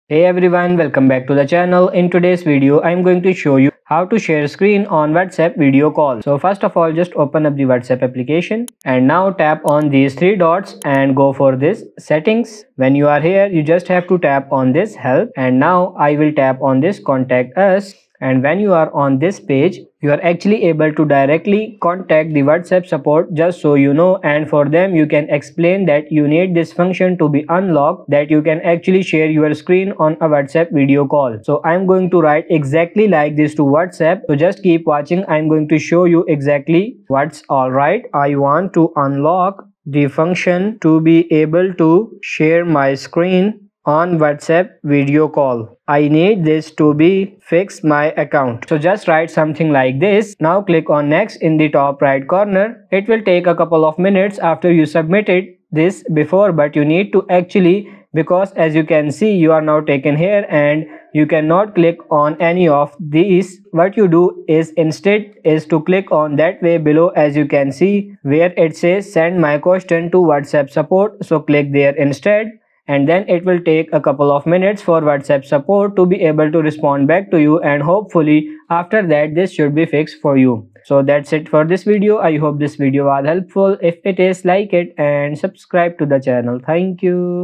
Hey everyone, welcome back to the channel. In today's video, I'm going to show you how to share screen on WhatsApp video call. So first of all, just open up the WhatsApp application and now tap on these three dots and go for this settings. When you are here, you just have to tap on this help, and now I will tap on this contact us. And when you are on this page, you are actually able to directly contact the WhatsApp support, just so you know, and for them you can explain that you need this function to be unlocked, that you can actually share your screen on a WhatsApp video call. So I'm going to write exactly like this to WhatsApp, so just keep watching. I'm going to show you exactly what's alright. I want to unlock the function to be able to share my screen on WhatsApp video call. I need this to be fix my account. So just write something like this. Now click on next in the top right corner. It will take a couple of minutes after you submitted this before, but you need to actually, because as you can see, you are now taken here and you cannot click on any of these. What you do is instead is to click on that way below, as you can see, where it says send my question to WhatsApp support. So click there instead, and then it will take a couple of minutes for WhatsApp support to be able to respond back to you, and hopefully after that this should be fixed for you. So that's it for this video. I hope this video was helpful. If it is, like it and subscribe to the channel. Thank you.